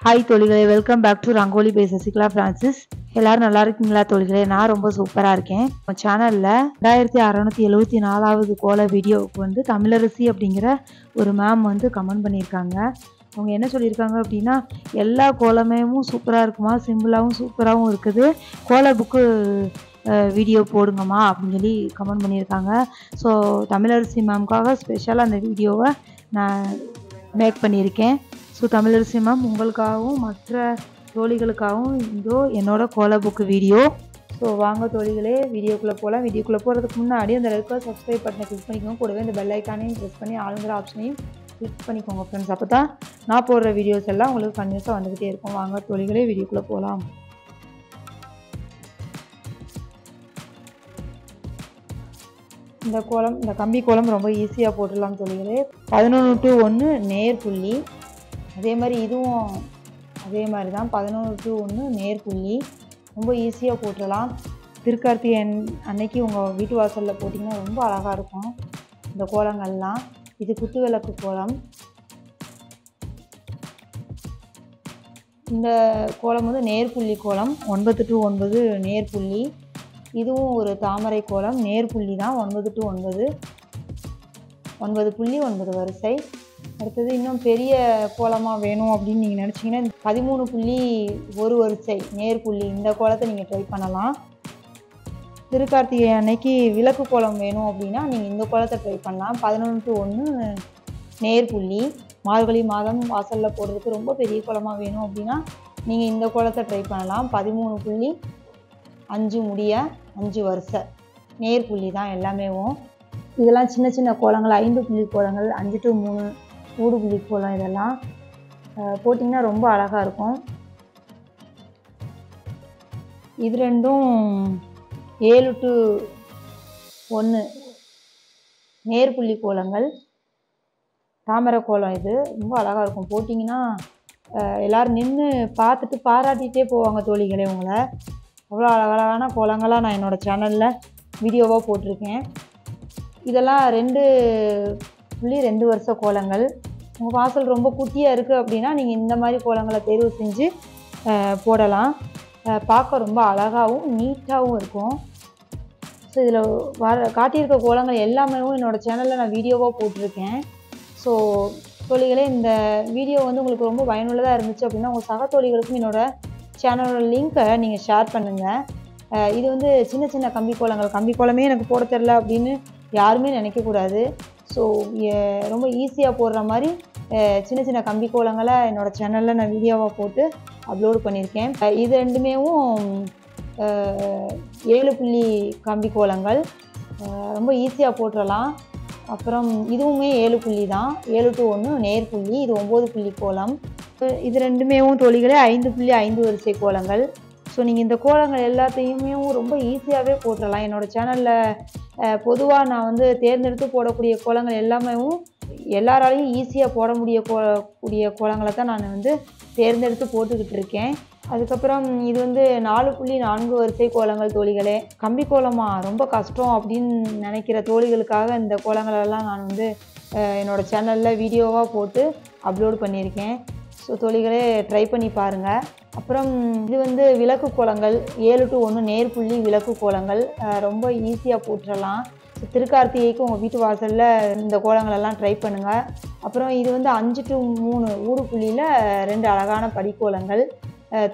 Hi தோழிகளே, welcome back to Rangoli by Sasikala Francis. எல்லாரும் நல்லா இருக்கீங்களா தோழிகளே? நான் ரொம்ப சூப்பராக இருக்கேன். நம்ம சேனலில் 2674வது கோல வீடியோவுக்கு வந்து தமிழரசி அப்படிங்கிற ஒரு மேம் வந்து கமெண்ட் பண்ணியிருக்காங்க. அவங்க என்ன சொல்லியிருக்காங்க அப்படின்னா, எல்லா கோலமேவும் சூப்பராக இருக்குமா, சிம்பிளாகவும் சூப்பராகவும் இருக்குது, கோல புக்கு வீடியோ போடுங்கம்மா அப்படின்னு சொல்லி கமெண்ட் பண்ணியிருக்காங்க. ஸோ தமிழரசி மேம்காக ஸ்பெஷலாக அந்த வீடியோவை நான் மேக் பண்ணியிருக்கேன். ஸோ தமிழரசி மேம் உங்களுக்காகவும் மற்ற தோழிகளுக்காகவும் இதோ என்னோட கோல புக்கு வீடியோ. ஸோ வாங்க தோழிகளே, வீடியோக்குள்ளே போகலாம். வீடியோக்குள்ளே போகிறதுக்கு முன்னாடி அந்த ரெட் கலர் சப்ஸ்கிரைப் பட்டனை கிளிக் பண்ணிக்கோங்க. கூடவே இந்த பெல் ஐக்கானையும் ப்ரெஸ் பண்ணி ஆளுங்கிற ஆப்ஷனையும் கிளிக் பண்ணிக்கோங்க ஃப்ரெண்ட்ஸ். அப்போ தான் நான் போடுற வீடியோஸ் எல்லாம் உங்களுக்கு கன்யூஸாக வந்துக்கிட்டே இருக்கும். வாங்க தோழிகளே, வீடியோக்குள்ளே போகலாம். இந்த கம்பி கோலம் ரொம்ப ஈஸியாக போட்டுடலாம் தோழிகளே. 11 to 1 நேர் புள்ளி. அதே மாதிரி இதுவும் அதே மாதிரி தான், 11 to 1 நேர் புள்ளி. ரொம்ப ஈஸியாக போட்டுடலாம். திருக்கார்த்திகை அன்னைக்கு உங்கள் வீட்டு வாசலில் போட்டிங்கன்னா ரொம்ப அழகாக இருக்கும் இந்த கோலங்கள்லாம். இது குத்து விளக்கு கோலம். இந்த கோலம் வந்து நேர்புள்ளி கோலம். 9 to 9 நேர்புள்ளி. இதுவும் ஒரு தாமரை கோலம், நேர்புள்ளி தான். 9 to 9 9 புள்ளி 9 வரிசை. அடுத்தது இன்னும் பெரிய கோலமாக வேணும் அப்படின்னு நீங்கள் நினச்சிங்கன்னா 13 புள்ளி 1 வரிசை நேர்புள்ளி, இந்த கோலத்தை நீங்கள் ட்ரை பண்ணலாம். திருக்கார்த்திகை அன்னைக்கு விளக்கு கோலம் வேணும் அப்படின்னா நீங்கள் இந்த கோலத்தை ட்ரை பண்ணலாம். 11 to 1 நேர்புள்ளி. மார்கழி மாதம் வாசலில் போடுறதுக்கு ரொம்ப பெரிய கோலமாக வேணும் அப்படின்னா நீங்கள் இந்த கோலத்தை ட்ரை பண்ணலாம். 13 புள்ளி 5 முடிய 5 வரிசை நேர்புள்ளி தான் எல்லாமேவும். இதெல்லாம் சின்ன சின்ன கோலங்கள், 5 புள்ளி கோலங்கள், 5 to 3 ஊடு புள்ளி கோலம். இதெல்லாம் போட்டிங்கன்னா ரொம்ப அழகாக இருக்கும். இது ரெண்டும் 7 to 1 நேர்புள்ளி கோலங்கள். தாமரை கோலம் இது ரொம்ப அழகாக இருக்கும். போட்டிங்கன்னா எல்லோரும் நின்று பார்த்துட்டு பாராட்டிகிட்டே போவாங்க தோழிகளே உங்களை. அவ்வளோ அழகழகான கோலங்களாக நான் என்னோடய சேனலில் வீடியோவாக போட்டிருக்கேன். இதெல்லாம் 2.2 வருஷ கோலங்கள். உங்கள் வாசல் ரொம்ப குட்டியாக இருக்குது அப்படின்னா நீங்கள் இந்த மாதிரி கோலங்களை தேர்வு செஞ்சு போடலாம். பார்க்க ரொம்ப அழகாகவும் நீட்டாகவும் இருக்கும். ஸோ இதில் காட்டியிருக்க கோலங்கள் எல்லாமே என்னோடய சேனலில் நான் வீடியோவாக போட்டிருக்கேன். ஸோ தோழிகளே, இந்த வீடியோ வந்து உங்களுக்கு ரொம்ப பயனுள்ளதாக இருந்துச்சு அப்படின்னா உங்கள் சக தோழிகளுக்கும் என்னோடய சேனலோட லிங்க்கை நீங்கள் ஷேர் பண்ணுங்கள். இது வந்து சின்ன சின்ன கம்பி கோலங்கள். கம்பி கோலமே எனக்கு போட தெரில அப்படின்னு யாருமே நினைக்கக்கூடாது. ஸோ ரொம்ப ஈஸியாக போடுற மாதிரி சின்ன சின்ன கம்பி கோலங்களை என்னோடய சேனலில் நான் வீடியோவாக போட்டு அப்லோடு பண்ணியிருக்கேன். இது ரெண்டுமேவும் 7 புள்ளி கம்பி கோலங்கள். ரொம்ப ஈஸியாக போட்டுடலாம். அப்புறம் இதுவுமே 7 புள்ளி தான். 7 to 1 நேர்புள்ளி. இது 9 புள்ளி கோலம். இது ரெண்டுமேவும் தோழிகளே 5 புள்ளி 5 வரிசை கோலங்கள். ஸோ நீங்கள் இந்த கோலங்கள் எல்லாத்தையுமே ரொம்ப ஈஸியாகவே போட்டுடலாம். என்னோடய சேனலில் பொதுவாக நான் வந்து தேர்ந்தெடுத்து போடக்கூடிய கோலங்கள் எல்லாமேவும் எல்லாராலையும் ஈஸியாக போட கூடிய கோலங்களை தான் நான் வந்து தேர்ந்தெடுத்து போட்டுக்கிட்டு இருக்கேன். அதுக்கப்புறம் இது வந்து 4.4 வரிசை கோலங்கள் தோழிகளே. கம்பி கோலமாக ரொம்ப கஷ்டம் அப்படின்னு நினைக்கிற தோழிகளுக்காக இந்த கோலங்களெல்லாம் நான் வந்து என்னோடய சேனலில் வீடியோவாக போட்டு அப்லோடு பண்ணியிருக்கேன். ஸோ தோழிகளே, ட்ரை பண்ணி பாருங்கள். அப்புறம் இது வந்து விளக்கு கோலங்கள். 7 to 1 நேர்புள்ளி விளக்கு கோலங்கள். ரொம்ப ஈஸியாக போட்டுடலாம். ஸோ திருக்கார்த்திகைக்கு உங்கள் வீட்டு வாசலில் இந்த கோலங்களெல்லாம் ட்ரை பண்ணுங்கள். அப்புறம் இது வந்து 5 to 3 ஊடு புள்ளியில் 2 அழகான படிக்கோலங்கள்.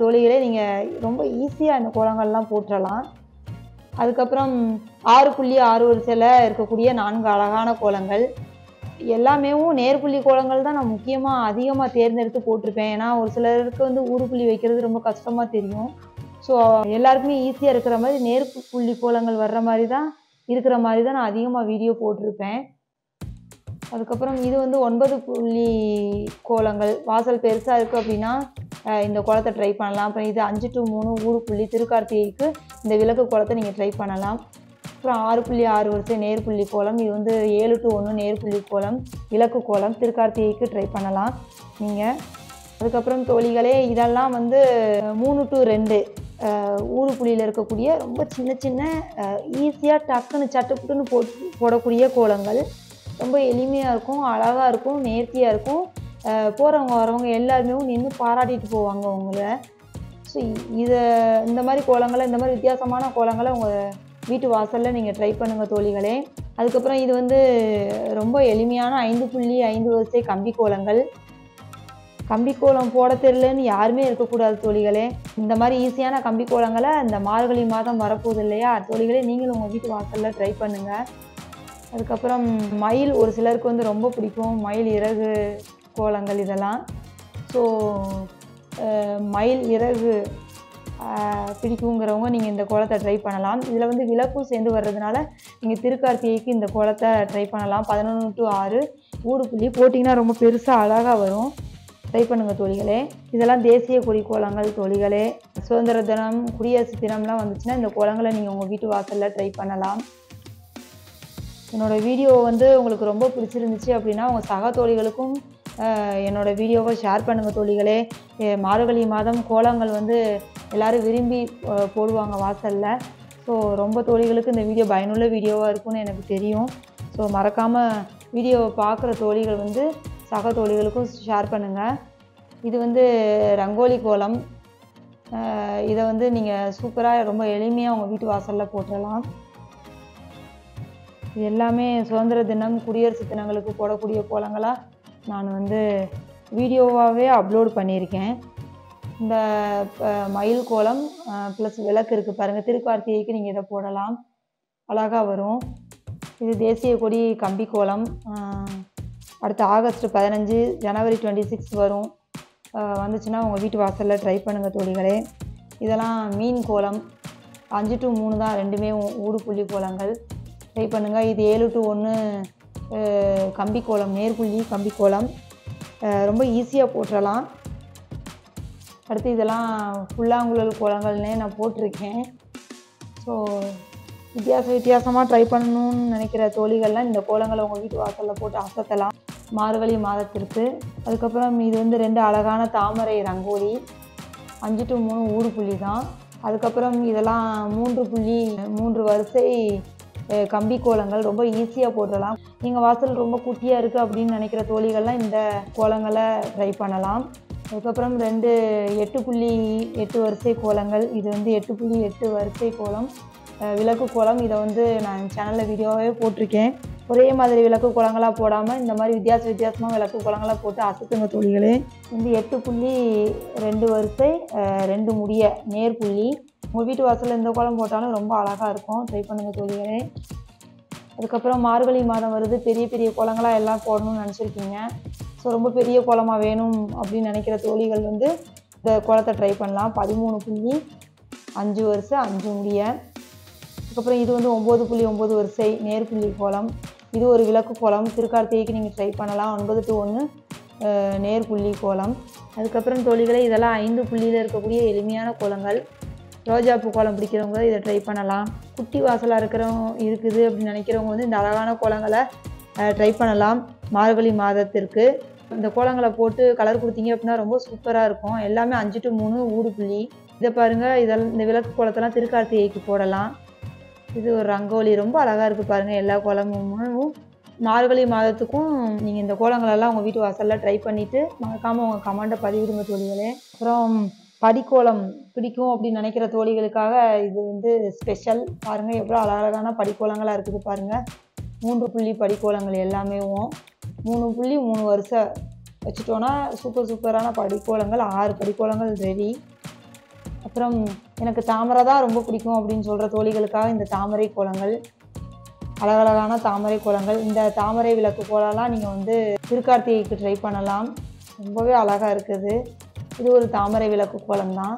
தோழிகளே, நீங்கள் ரொம்ப ஈஸியாக இந்த கோலங்கள்லாம் போட்டுடலாம். அதுக்கப்புறம் 6.6 வரிசையில் இருக்கக்கூடிய 4 அழகான கோலங்கள். எல்லாமேவும் நேர்புள்ளி கோலங்கள் தான் நான் முக்கியமாக அதிகமாக தேர்ந்தெடுத்து போட்டிருப்பேன். ஏன்னா ஒரு சிலருக்கு வந்து ஊடு புள்ளி வைக்கிறது ரொம்ப கஷ்டமாக தெரியும். ஸோ எல்லாருக்குமே ஈஸியாக இருக்கிற மாதிரி நேர்புள்ளி கோலங்கள் வர்ற மாதிரி தான் நான் அதிகமாக வீடியோ போட்டிருப்பேன். அதுக்கப்புறம் இது வந்து 9 புள்ளி கோலங்கள். வாசல் பெருசாக இருக்குது அப்படின்னா இந்த கோலத்தை ட்ரை பண்ணலாம். அப்புறம் இது 5 to 3 ஊடு புள்ளி. திருக்கார்த்திகைக்கு இந்த விளக்கு கோலத்தை நீங்கள் ட்ரை பண்ணலாம். அப்புறம் 6.6 வரிசை நேர்புள்ளி கோலம். இது வந்து 7 to 1 நேர்புள்ளி கோலம், விளக்கு கோலம். திருக்கார்த்திகைக்கு ட்ரை பண்ணலாம் நீங்கள். அதுக்கப்புறம் தோழிகளே, இதெல்லாம் வந்து 3 to 2 ஊடு புள்ளியில் இருக்கக்கூடிய ரொம்ப சின்ன சின்ன ஈஸியாக டக்குன்னு சட்டுப்புட்டுன்னு போடக்கூடிய கோலங்கள். ரொம்ப எளிமையாக இருக்கும், அழகாக இருக்கும், நேர்த்தியாக இருக்கும். போகிறவங்க வரவங்க எல்லாருமே நின்று பாராட்டிட்டு போவாங்க உங்களை. ஸோ இந்த மாதிரி கோலங்களை, இந்த மாதிரி வித்தியாசமான கோலங்களை உங்கள் வீட்டு வாசலில் நீங்கள் ட்ரை பண்ணுங்கள் தோழிகளே. அதுக்கப்புறம் இது வந்து ரொம்ப எளிமையான 5.5 வரிசை கம்பி கோலங்கள். கம்பி கோலம் போட தெரியலன்னு யாருமே இருக்கக்கூடாது தோழிகளே. இந்த மாதிரி ஈஸியான கம்பி கோலங்களை இந்த மார்கழி மாதம் வரப்போகுது இல்லையா தோழிகளே, நீங்களும் உங்கள் வீட்டு வாசலில் ட்ரை பண்ணுங்கள். அதுக்கப்புறம் மயில் ஒரு சிலருக்கு வந்து ரொம்ப பிடிக்கும், மயில் இறகு கோலங்கள் இதெல்லாம். ஸோ மயில் இறகு பிடிக்குங்கிறவங்க நீங்கள் இந்த கோலத்தை ட்ரை பண்ணலாம். இதில் வந்து விளக்கும் சேர்ந்து வர்றதுனால நீங்கள் திருக்கார்த்திகைக்கு இந்த கோலத்தை ட்ரை பண்ணலாம். 11 to 6 ஊடு புள்ளி போட்டிங்கன்னா ரொம்ப பெருசாக அழகாக வரும். ட்ரை பண்ணுங்கள் தோழிகளே. இதெல்லாம் தேசிய கொடி கோலங்கள் தோழிகளே. சுதந்திர தினம், குடியரசு தினம்லாம் வந்துச்சுன்னா இந்த கோலங்களை நீங்கள் உங்கள் வீட்டு வாசலில் ட்ரை பண்ணலாம். என்னோடய வீடியோ வந்து உங்களுக்கு ரொம்ப பிடிச்சிருந்துச்சு அப்படின்னா உங்கள் சக தோழிகளுக்கும் என்னோடய வீடியோவை ஷேர் பண்ணுங்கள் தோழிகளே. மார்கழி மாதம் கோலங்கள் வந்து எல்லோரும் விரும்பி போடுவாங்க வாசலில். ஸோ ரொம்ப தோழிகளுக்கு இந்த வீடியோ பயனுள்ள வீடியோவாக இருக்கும்னு எனக்கு தெரியும். ஸோ மறக்காமல் வீடியோவை பார்க்குற தோழிகள் வந்து சக தோழிகளுக்கும் ஷேர் பண்ணுங்கள். இது வந்து ரங்கோலி கோலம். இதை வந்து நீங்கள் சூப்பராக ரொம்ப எளிமையாக உங்கள் வீட்டு வாசலில் போட்டுடலாம். இது எல்லாமே சுதந்திர தினம், குடியரசு தினங்களுக்கு போடக்கூடிய கோலங்களாக நான் வந்து வீடியோவாகவே அப்லோட் பண்ணியிருக்கேன். இந்த மயில் கோலம் ப்ளஸ் விளக்கு இருக்குது பாருங்கள், திருக்கார்த்திகைக்கு நீங்கள் இதை போடலாம், அழகாக வரும். இது தேசிய கொடி கம்பி கோலம். அடுத்து ஆகஸ்ட் 15, ஜனவரி 26 வரும். வந்துச்சுன்னா உங்கள் வீட்டு வாசலில் ட்ரை பண்ணுங்கள் தோழிகளே. இதெல்லாம் மீன் கோலம். 5 to 3 தான் ரெண்டுமே ஊடு புள்ளி கோலங்கள். ட்ரை பண்ணுங்கள். இது 7 to 1 கம்பி கோலம், நேர்புள்ளி கம்பி கோலம். ரொம்ப ஈஸியாக போட்டுடலாம். அடுத்து இதெல்லாம் புல்லாங்குழல் கோலங்கள்னே நான் போட்டிருக்கேன். ஸோ வித்தியாசமாக ட்ரை பண்ணணும்னு நினைக்கிற தோழிகள்லாம் இந்த கோலங்களை உங்கள் வீட்டு வாசலில் போட்டு அசத்தலாம் மார்கழி மாதத்திற்கு. அதுக்கப்புறம் இது வந்து 2 அழகான தாமரை ரங்கோலி. 5 to 3 ஊடு புள்ளி தான். அதுக்கப்புறம் இதெல்லாம் 3 வரிசை கம்பி கோலங்கள். ரொம்ப ஈஸியாக போடலாம். நீங்கள் வாசல் ரொம்ப குட்டியாக இருக்குது அப்படின்னு நினைக்கிற தோழிகள்லாம் இந்த கோலங்களை ட்ரை பண்ணலாம். அதுக்கப்புறம் 2 8.8 வரிசை கோலங்கள். இது வந்து 8.8 வரிசை கோலம், விளக்கு கோலம். இதை வந்து நான் சேனலில் வீடியோவே போட்டிருக்கேன். ஒரே மாதிரி விளக்கு கோலங்களாக போடாமல் இந்த மாதிரி வித்தியாசமாக விளக்கு கோலங்களாக போட்டு அசத்துங்க தோழிகளே. வந்து 8.2 வரிசை 2 முடிய நேர்புள்ளி. உங்கள் வீட்டு வாசலில் இந்த கோலம் போட்டாலும் ரொம்ப அழகாக இருக்கும். ட்ரை பண்ணுங்கள் தோழிகளே. அதுக்கப்புறம் மார்கழி மாதம் வருது, பெரிய கோலங்களாக எல்லாம் போடணும்னு நினச்சிருக்கீங்க. ஸோ ரொம்ப பெரிய கோலமாக வேணும் அப்படின்னு நினைக்கிற தோழிகள் வந்து இந்த கோலத்தை ட்ரை பண்ணலாம். 13.5 வரிசை 5 முடிய. அதுக்கப்புறம் இது வந்து 9.9 வரிசை நேர்புள்ளி கோலம். இது ஒரு விளக்கு கோலம். திருக்கார்த்திகைக்கு நீங்கள் ட்ரை பண்ணலாம். 9 to 1 நேர்புள்ளி கோலம். அதுக்கப்புறம் தோழிகளே, இதெல்லாம் 5 புள்ளியில் இருக்கக்கூடிய எளிமையான கோலங்கள். ரோஜாப்பூ கோலம் பிடிக்கிறவங்க இதை ட்ரை பண்ணலாம். குட்டி வாசலாக இருக்குது அப்படின்னு நினைக்கிறவங்க வந்து இந்த அழகான கோலங்களை ட்ரை பண்ணலாம் மார்கழி மாதத்திற்கு. இந்த கோலங்களை போட்டு கலர் கொடுத்தீங்க அப்படின்னா ரொம்ப சூப்பராக இருக்கும். எல்லாமே 5 to 3 ஊடு புள்ளி. இதை பாருங்கள், இந்த விளக்கு கோலத்தெல்லாம் திருக்கார்த்திகைக்கு போடலாம். இது ஒரு ரங்கோலி. ரொம்ப அழகாக இருக்குது பாருங்கள். எல்லா கோலமும் மார்கழி மாதத்துக்கும் நீங்கள் இந்த கோலங்களெல்லாம் உங்கள் வீட்டு வாசலில் ட்ரை பண்ணிவிட்டு மறக்காமல் உங்கள் கமெண்ட்டை பதிவிடுங்க தோழிகளே. அப்புறம் படிக்கோலம் பிடிக்கும் அப்படின்னு நினைக்கிற தோழிகளுக்காக இது வந்து ஸ்பெஷல். பாருங்கள் எவ்வளோ அழகான படிக்கோலங்களாக இருக்குது பாருங்கள். 3 புள்ளி படிக்கோலங்கள் எல்லாமே 3 வரிசை வச்சுட்டோன்னா சூப்பரான படிக்கோலங்கள் 6 படிக்கோலங்கள் ரெடி. அப்புறம் எனக்கு தாமரை தான் ரொம்ப பிடிக்கும் அப்படின்னு சொல்கிற தோழிகளுக்காக இந்த தாமரை கோலங்கள், அழகழகான தாமரை கோலங்கள். இந்த தாமரை விளக்கு கோலம்லாம் நீங்கள் வந்து திருக்கார்த்திகைக்கு ட்ரை பண்ணலாம். ரொம்பவே அழகாக இருக்குது. இது ஒரு தாமரை விளக்கு கோலம் தான்.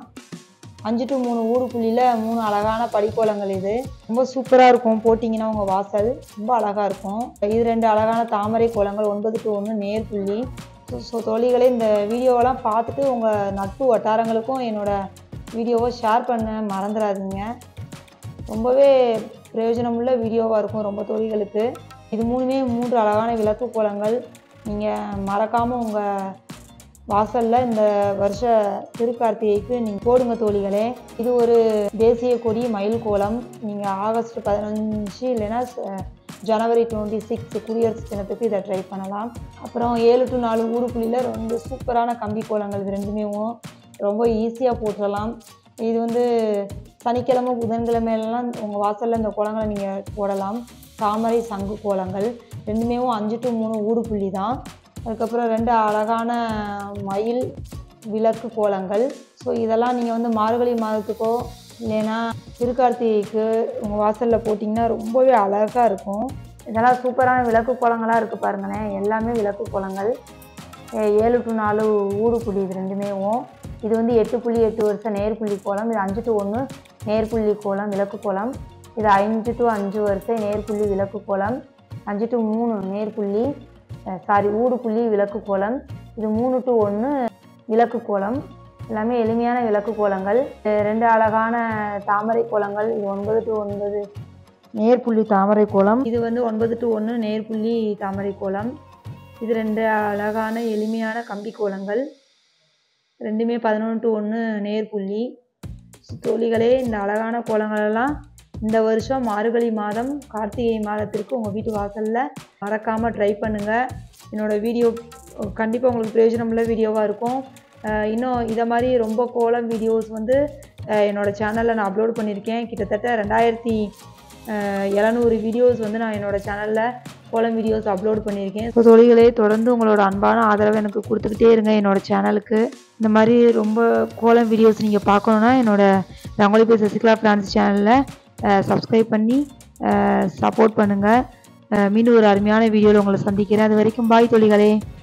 5 to 3 ஊடு புள்ளியில் 3 அழகான படிக்கோலங்கள். இது ரொம்ப சூப்பராக இருக்கும். போட்டிங்கன்னா உங்கள் வாசல் ரொம்ப அழகாக இருக்கும். இது 2 அழகான தாமரை கோலங்கள். 9 to 1 நேர்புள்ளி. ஸோ தோழிகளே, இந்த வீடியோவெல்லாம் பார்த்துட்டு உங்கள் நட்பு வட்டாரங்களுக்கும் என்னோடய வீடியோவை ஷேர் பண்ண மறந்துடாதீங்க. ரொம்பவே பிரயோஜனமுள்ள வீடியோவாக இருக்கும் ரொம்ப தோழிகளுக்கு. இது 3 அழகான விளக்கு கோலங்கள். நீங்கள் மறக்காமல் உங்கள் வாசலில் இந்த வருஷ திருக்கார்த்திகைக்கு நீங்கள் போடுங்க தோழிகளே. இது ஒரு தேசிய கொடி மயில் கோலம். நீங்கள் ஆகஸ்ட் 15 இல்லைன்னா ஜனவரி 26 குடியரசு தினத்துக்கு இதை ட்ரை பண்ணலாம். அப்புறம் 7 to 4 ஊடுபுள்ளியில் ரொம்ப சூப்பரான கம்பி கோலங்கள் இது ரெண்டுமே ரொம்ப ஈஸியாக போட்டுடலாம். இது சனிக்கிழமை புதன்கிழமைலாம் உங்கள் வாசலில் இந்த கோலங்களை நீங்கள் போடலாம். தாமரை சங்கு கோலங்கள் ரெண்டுமே 5 to 3 ஊடுபுள்ளி தான். அதுக்கப்புறம் 2 அழகான மயில் விளக்கு கோலங்கள். ஸோ இதெல்லாம் நீங்கள் மார்கழி மாதத்துக்கோ இல்லைன்னா திருக்கார்த்திகைக்கு உங்கள் வாசலில் போட்டிங்கன்னா ரொம்பவே அழகாக இருக்கும். இதெல்லாம் சூப்பரான விளக்கு கோலங்களாக இருக்குது பாருங்களேன். எல்லாமே விளக்கு கோலங்கள். 7 to 4 ஊடுபுள்ளி இது ரெண்டுமே. இது 8.8 வருஷம் நேர்புள்ளி கோலம். இது 5 to 1 நேர்புள்ளி கோலம் விளக்கு கோலம். இது 5 to 5 வருஷம் நேர்புள்ளி விளக்கு கோலம். 5 to 3 நேர்புள்ளி ஊடுபுள்ளி விளக்கு கோலம். இது 3 to 1 விளக்கு கோலம். எல்லாமே எளிமையான விளக்கு கோலங்கள். 2 அழகான தாமரை கோலங்கள். இது 9 to 9 நேர்புள்ளி தாமரை கோலம். இது 9 to 1 நேர்புள்ளி தாமரை கோலம். இது 2 அழகான எளிமையான கம்பி கோலங்கள். ரெண்டுமே 11 to 1 நேர்புள்ளி. தோழிகளே, இந்த அழகான கோலங்களெல்லாம் இந்த வருஷம் மார்கழி மாதம் கார்த்திகை மாதத்திற்கு உங்கள் வீட்டு வாசலில் மறக்காமல் ட்ரை பண்ணுங்கள். என்னோடய வீடியோ கண்டிப்பாக உங்களுக்கு பிரயோஜனமுள்ள வீடியோவாக இருக்கும். இன்னும் இதை மாதிரி ரொம்ப கோலம் வீடியோஸ் என்னோடய சேனலில் நான் அப்லோட் பண்ணியிருக்கேன். கிட்டத்தட்ட 2700 வீடியோஸ் நான் என்னோடய சேனலில் கோலம் வீடியோஸ் அப்லோட் பண்ணியிருக்கேன். ஸோ தோழிகளே, தொடர்ந்து உங்களோட அன்பான ஆதரவை எனக்கு கொடுத்துக்கிட்டே இருங்க என்னோடய சேனலுக்கு. இந்த மாதிரி ரொம்ப கோலம் வீடியோஸ் நீங்கள் பார்க்கணுன்னா என்னோடய ரங்கோலி பை சசிகலா ஃப்ரான்ஸ் சேனலில் சப்ஸ்கிரைப் பண்ணி சப்போர்ட் பண்ணுங்கள். மீண்டும் ஒரு அருமையான வீடியோவில் உங்களை சந்திக்கிறேன். அது வரைக்கும் பாய் தோழிகளே.